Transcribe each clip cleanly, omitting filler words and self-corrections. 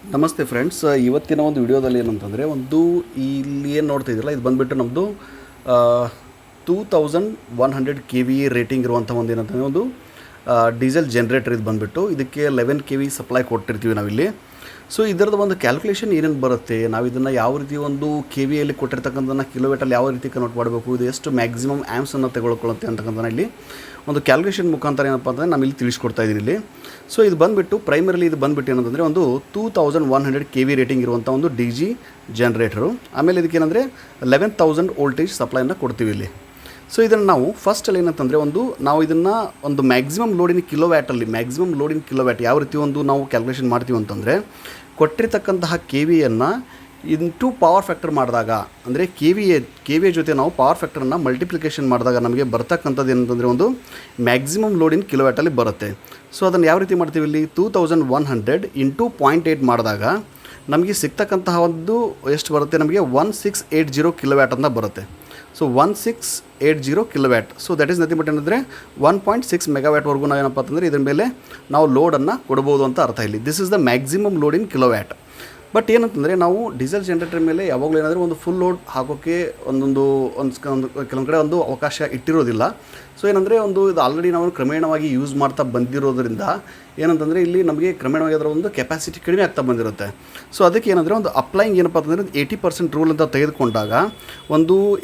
ನಮಸ್ತೆ ಫ್ರೆಂಡ್ಸ್, ಇವತ್ತಿನ ಒಂದು ವಿಡಿಯೋದಲ್ಲಿ ಏನಂತಂದರೆ ಇಲ್ಲಿ ಏನು ನೋಡ್ತಾ ಇದ್ದಿರಲ್ಲ, ಇದು ಬಂದುಬಿಟ್ಟು ನಮ್ಮದು 2100 KVA ರೇಟಿಂಗ್ ಇರುವಂಥ ಒಂದು ಏನಂತಂದರೆ ಒಂದು ಡೀಸೆಲ್ ಜನ್ರೇಟರ್. ಇದು ಬಂದುಬಿಟ್ಟು ಇದಕ್ಕೆ 11 KV ಸಪ್ಲೈ ಕೊಟ್ಟಿರ್ತೀವಿ ನಾವಿಲ್ಲಿ. ಸೊ ಇದರದ್ದು ಒಂದು ಕ್ಯಾಲ್ಕುಲೇಷನ್ ಏನೇನು ಬರುತ್ತೆ, ನಾವು ಇದನ್ನು ಯಾವ ರೀತಿ ಒಂದು KVಯಲ್ಲಿ ಕೊಟ್ಟಿರ್ತಕ್ಕಂಥದ್ದನ್ನು ಕಿಲೋಮೀಟರ್ ಯಾವ ರೀತಿ ಕನ್ವರ್ಟ್ ಮಾಡಬೇಕು, ಇದು ಎಷ್ಟು ಮ್ಯಾಕ್ಸಿಮಮ್ ಆ್ಯಮ್ಸನ್ನು ತೆಗೆದುಕೊಳ್ಳುತ್ತೆ ಅಂತಕ್ಕಂಥ ಇಲ್ಲಿ ಒಂದು ಕ್ಯಾಲ್ಕುಲೇಷನ್ ಮುಖಾಂತರ ಏನಪ್ಪ ಅಂತಂದರೆ ನಾನು ಇಲ್ಲಿ ತಿಳಿಸ್ಕೊಡ್ತಾ ಇದ್ದೀನಿ ಇಲ್ಲಿ. ಸೊ ಇದು ಬಂದುಬಿಟ್ಟು ಪ್ರೈಮರಿಲಿ ಇದು ಬಂದುಬಿಟ್ಟು ಏನಂತಂದರೆ ಒಂದು 2100 KV ರೇಟಿಂಗ್ ಇರುವಂಥ ಒಂದು DG ಜನ್ರೇಟರು. ಆಮೇಲೆ ಇದಕ್ಕೇನೆಂದರೆ 11,000 ವೋಲ್ಟೇಜ್ ಸಪ್ಲೈನ ಕೊಡ್ತೀವಿ ಇಲ್ಲಿ. ಸೊ ಇದನ್ನು ನಾವು ಫಸ್ಟಲ್ಲಿ ಏನಂತಂದರೆ ನಾವು ಇದನ್ನು ಒಂದು ಮ್ಯಾಕ್ಸಿಮಮ್ ಲೋಡಿನ ಕಿಲೋವ್ಯಾಟ್ ಯಾವ ರೀತಿ ನಾವು ಕ್ಯಾಲ್ಕುಲೇಷನ್ ಮಾಡ್ತೀವಿ ಅಂತಂದರೆ, ಕೊಟ್ಟಿರ್ತಕ್ಕಂತಹ KVಯನ್ನು ಇಂಟು ಪವರ್ ಫ್ಯಾಕ್ಟರ್ ಮಾಡಿದಾಗ, ಅಂದರೆ KVA ಜೊತೆ ನಾವು ಪವರ್ ಫ್ಯಾಕ್ಟರನ್ನು ಮಲ್ಟಿಪ್ಲಿಕೇಶನ್ ಮಾಡಿದಾಗ ನಮಗೆ ಬರ್ತಕ್ಕಂಥದ್ದು ಏನಂತಂದರೆ ಒಂದು ಮ್ಯಾಕ್ಸಿಮಮ್ ಲೋಡಿನ ಕಿಲೋವ್ಯಾಟಲ್ಲಿ ಬರುತ್ತೆ. ಸೊ ಅದನ್ನು ಯಾವ ರೀತಿ ಮಾಡ್ತೀವಿ ಇಲ್ಲಿ 2100 ಇಂಟು 0.8 ಮಾಡಿದಾಗ ನಮಗೆ ಸಿಗ್ತಕ್ಕಂತಹ ಒಂದು ಎಷ್ಟು ಬರುತ್ತೆ, ನಮಗೆ 1680 ಕಿಲೋವ್ಯಾಟ್ ಅಂತ ಬರುತ್ತೆ. So 1680 kilowatt. So that is nothing but ಏನಂದರೆ 1.6 ಮೆಗಾವ್ಯಾಟ್ವರೆಗೂ ನಾವೇನಪ್ಪ ಅಂತಂದರೆ ಇದ್ರ ಮೇಲೆ ನಾವು ಲೋಡನ್ನು ಕೊಡ್ಬೋದು ಅಂತ ಅರ್ಥ ಇಲ್ಲಿ. This is the maximum load in kilowatt. But ಏನಂತಂದರೆ ನಾವು ಡೀಸೆಲ್ ಜನ್ರೇಟರ್ ಮೇಲೆ ಯಾವಾಗಲೂ ಏನಾದರೂ ಒಂದು ಫುಲ್ ಲೋಡ್ ಹಾಕೋಕ್ಕೆ ಕೆಲವೊಂದು ಕಡೆ ಒಂದು ಅವಕಾಶ ಇಟ್ಟಿರೋದಿಲ್ಲ. ಸೊ ಏನಂದರೆ ಇದು ಆಲ್ರೆಡಿ ನಾವು ಕ್ರಮೇಣವಾಗಿ ಯೂಸ್ ಮಾಡ್ತಾ ಬಂದಿರೋದ್ರಿಂದ ಏನಂತಂದರೆ ಇಲ್ಲಿ ನಮಗೆ ಕ್ರಮೇಣವಾಗಿ ಅದರ ಒಂದು ಕೆಪಾಸಿಟಿ ಕಡಿಮೆ ಆಗ್ತಾ ಬಂದಿರುತ್ತೆ. ಸೊ ಅದಕ್ಕೆ ಏನಂದರೆ ಒಂದು ಅಪ್ಲೈಯಿಂಗ್ ಏನಪ್ಪ ಅಂತಂದರೆ 80% ರೂಲ್ ಅಂತ ತೆಗೆದುಕೊಂಡಾಗ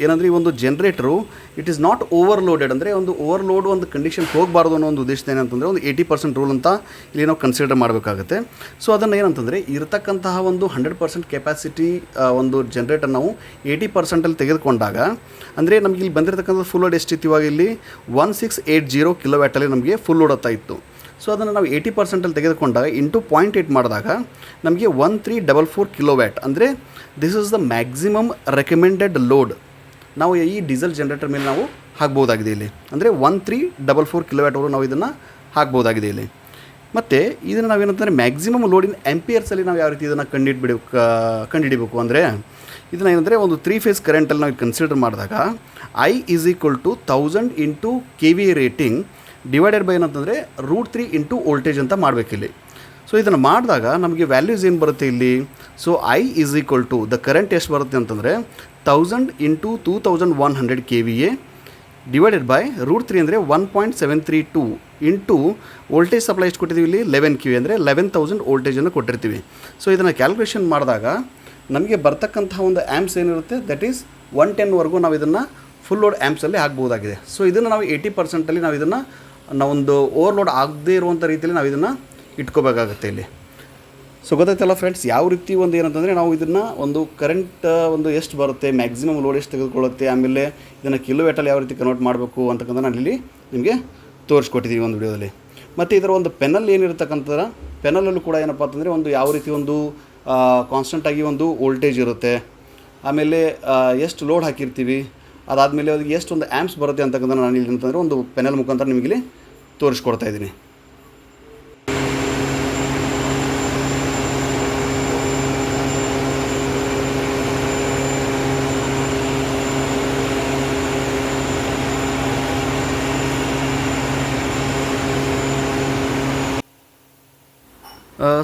ಏನಂದರೆ ಈ ಒಂದು ಜನ್ರೇಟರು ಇಟ್ ಈಸ್ ನಾಟ್ ಓವರ್ಲೋಡೆಡ್, ಅಂದರೆ ಓವರ್ಲೋಡ್ ಒಂದು ಕಂಡೀಷನ್ ಹೋಗಬಾರ್ದು ಅನ್ನೋ ಒಂದು ಉದ್ದೇಶದ ಏನಂತಂದರೆ 80% ರೂಲ್ ಅಂತ ಇಲ್ಲಿ ನಾವು ಕನ್ಸಿಡರ್ ಮಾಡಬೇಕಾಗುತ್ತೆ. ಸೊ ಅದನ್ನು ಏನಂತಂದರೆ ಇರತಕ್ಕಂತಹ 100% ಕೆಪಾಸಿಟಿ ಜನ್ರೇಟರ್ ನಾವು 80%ಅಲ್ಲಿ ತೆಗೆದುಕೊಂಡಾಗ ಅಂದರೆ ನಮಗೆ ಇಲ್ಲಿ ಬಂದಿರತಕ್ಕಂಥ ಫುಲ್ ಲೋಡ್ ಎಷ್ಟಿತ್ತು, ಇವಾಗ ಇಲ್ಲಿ 1680 ಕಿಲೋವ್ಯಾಟಲ್ಲಿ ನಮಗೆ ಫುಲ್ ಲೋಡ್ ಆಗ್ತಾ ಇತ್ತು. ಸೊ ಅದನ್ನು ನಾವು 80%ಅಲ್ಲಿ ತೆಗೆದುಕೊಂಡಾಗ ಇಂಟು 0.8 ಮಾಡಿದಾಗ ನಮಗೆ 1344 ಕಿಲೋವ್ಯಾಟ್, ಅಂದರೆ this is the maximum recommended load ನಾವು ಈ ಡೀಸೆಲ್ ಜನ್ರೇಟರ್ ಮೇಲೆ ನಾವು ಹಾಕ್ಬೋದಾಗಿದೆ ಇಲ್ಲಿ. ಅಂದರೆ 1344 ಕಿಲೋವ್ಯಾಟ್ವರೆಗೂ ನಾವು ಇದನ್ನು ಹಾಕ್ಬೋದಾಗಿದೆ ಇಲ್ಲಿ. ಮತ್ತು ಇದನ್ನು ನಾವೇನಂತಂದರೆ ಮ್ಯಾಕ್ಸಿಮಮ್ ಲೋಡಿನ ಆಂಪಿಯರ್ಸಲ್ಲಿ ನಾವು ಯಾವ ರೀತಿ ಇದನ್ನು ಕಂಡುಹಿಡಿಬೇಕು ಅಂದರೆ, ಇದನ್ನು ಏನಂದರೆ ಒಂದು 3 ಫೇಸ್ ಕರೆಂಟಲ್ಲಿ ನಾವು ಕನ್ಸಿಡರ್ ಮಾಡಿದಾಗ I = 1000 into KVA rating divided by ಏನಂತಂದರೆ √3 ಇಂಟು ವೋಲ್ಟೇಜ್ ಅಂತ ಮಾಡಬೇಕಿಲ್ಲಿ. ಸೊ ಇದನ್ನು ಮಾಡಿದಾಗ ನಮಗೆ ವ್ಯಾಲ್ಯೂಸ್ ಏನು ಬರುತ್ತೆ ಇಲ್ಲಿ. ಸೊ I = ದ ಕರೆಂಟ್ ಎಷ್ಟು ಬರುತ್ತೆ ಅಂತಂದರೆ 1000 ಇಂಟು 2100 KVA ಡಿವೈಡೆಡ್ ಬೈ √3 ಅಂದರೆ 1.732 ಇಂಟು ವೋಲ್ಟೇಜ್ ಸಪ್ಲೈ ಎಷ್ಟು ಕೊಟ್ಟಿದ್ದೀವಿ ಇಲ್ಲಿ 11 KV ಅಂದರೆ 11,000 ವೋಲ್ಟೇಜನ್ನು ಕೊಟ್ಟಿರ್ತೀವಿ. ಸೊ ಇದನ್ನು ಕ್ಯಾಲ್ಕುಲೇಷನ್ ಮಾಡಿದಾಗ ನಮಗೆ ಬರ್ತಕ್ಕಂತಹ ಒಂದು ಆ್ಯಮ್ಸ್ ಏನಿರುತ್ತೆ ದಟ್ ಈಸ್ 110ವರೆಗೂ ನಾವು ಇದನ್ನು ಫುಲ್ ಲೋಡ್ ಆ್ಯಮ್ಸಲ್ಲಿ ಹಾಕ್ಬೋದಾಗಿದೆ. ಸೊ ಇದನ್ನು ನಾವು 80%ಅಲ್ಲಿ ನಾವು ಇದನ್ನು ಓವರ್ಲೋಡ್ ಆಗದೇ ಇರುವಂಥ ರೀತಿಯಲ್ಲಿ ನಾವು ಇದನ್ನು ಇಟ್ಕೋಬೇಕಾಗುತ್ತೆ ಇಲ್ಲಿ. ಸೊ ಗೊತ್ತಾಯ್ತಲ್ಲ ಫ್ರೆಂಡ್ಸ್, ಯಾವ ರೀತಿ ಏನಂತಂದರೆ ನಾವು ಇದನ್ನು ಕರೆಂಟ್ ಎಷ್ಟು ಬರುತ್ತೆ, ಮ್ಯಾಕ್ಸಿಮಮ್ ಲೋಡ್ ಎಷ್ಟು ತೆಗೆದುಕೊಳ್ಳುತ್ತೆ, ಆಮೇಲೆ ಇದನ್ನು ಕಿಲೋವ್ಯಾಟಲ್ಲಿ ಯಾವ ರೀತಿ ಕನ್ವರ್ಟ್ ಮಾಡಬೇಕು ಅಂತಕ್ಕಂಥ ನಾನು ಇಲ್ಲಿ ನಿಮಗೆ ತೋರಿಸ್ಕೊಟ್ಟಿದ್ದೀವಿ ಒಂದು ವಿಡಿಯೋದಲ್ಲಿ. ಮತ್ತು ಇದರ ಪೆನಲ್ ಏನಿರತಕ್ಕಂಥ ಪೆನಲಲ್ಲೂ ಕೂಡ ಏನಪ್ಪ ಅಂತಂದರೆ ಯಾವ ರೀತಿ ಕಾನ್ಸ್ಟೆಂಟಾಗಿ ವೋಲ್ಟೇಜ್ ಇರುತ್ತೆ, ಆಮೇಲೆ ಎಷ್ಟು ಲೋಡ್ ಹಾಕಿರ್ತೀವಿ, ಅದಾದಮೇಲೆ ಅದಕ್ಕೆ ಎಷ್ಟು ಆ್ಯಮ್ಸ್ ಬರುತ್ತೆ ಅಂತಕ್ಕಂಥ ನಾನು ಇಲ್ಲಿ ಅಂತಂದರೆ ಪೆನಲ್ ಮುಖಾಂತರ ನಿಮಗಿಲ್ಲಿ ತೋರಿಸ್ಕೊಡ್ತಾ ಇದ್ದೀನಿ.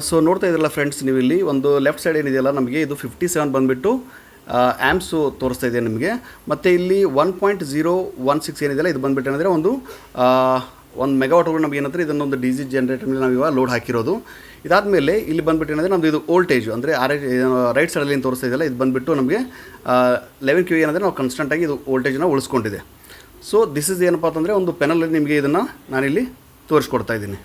ಸೊ ನೋಡ್ತಾ ಇದ್ರಲ್ಲ ಫ್ರೆಂಡ್ಸ್, ನೀವು ಇಲ್ಲಿ ಲೆಫ್ಟ್ ಸೈಡ್ ಏನಿದೆಯಲ್ಲ ನಮಗೆ ಇದು 57 ಬಂದುಬಿಟ್ಟು ಆ್ಯಮ್ಸು ತೋರಿಸ್ತಾ ಇದೆ ನಿಮಗೆ. ಮತ್ತು ಇಲ್ಲಿ 1.016 ಏನಿದೆಯಲ್ಲ ಇದು ಬಂದುಬಿಟ್ಟು ಏನಂದರೆ 1 ಮೆಗಾವಾಟ್ವರೆಗೂ ನಮಗೆ ಏನಂದರೆ ಇದನ್ನೊಂದು DG ಜನ್ರೇಟರ್ ಮೇಲೆ ನಾವು ಇವಾಗ ಲೋಡ್ ಹಾಕಿರೋದು. ಇದಾದಮೇಲೆ ಇಲ್ಲಿ ಬಂದುಬಿಟ್ಟು ಏನಂದರೆ ನಮ್ಮದು ಇದು ವೋಲ್ಟೇಜು ಅಂದರೆ ರೈಟ್ ಸೈಡಲ್ಲಿ ಏನು ತೋರಿಸ್ತಾ ಇದೆಯಲ್ಲ ಇದು ಬಂದುಬಿಟ್ಟು ನಮಗೆ 11 KV ಏನಂದರೆ ನಾವು ಕಾನ್ಸ್ಟೆಂಟಾಗಿ ಇದು ವೋಲ್ಟೇಜನ್ನು ಉಳಿಸ್ಕೊಂಡಿದೆ. ಸೊ ದಿಸ್ ಇಸ್ ಏನಪ್ಪ ಅಂತಂದರೆ ಪೆನಲ್ ನಿಮಗೆ ಇದನ್ನು ನಾನಿಲ್ಲಿ ತೋರಿಸ್ಕೊಡ್ತಾ ಇದ್ದೀನಿ.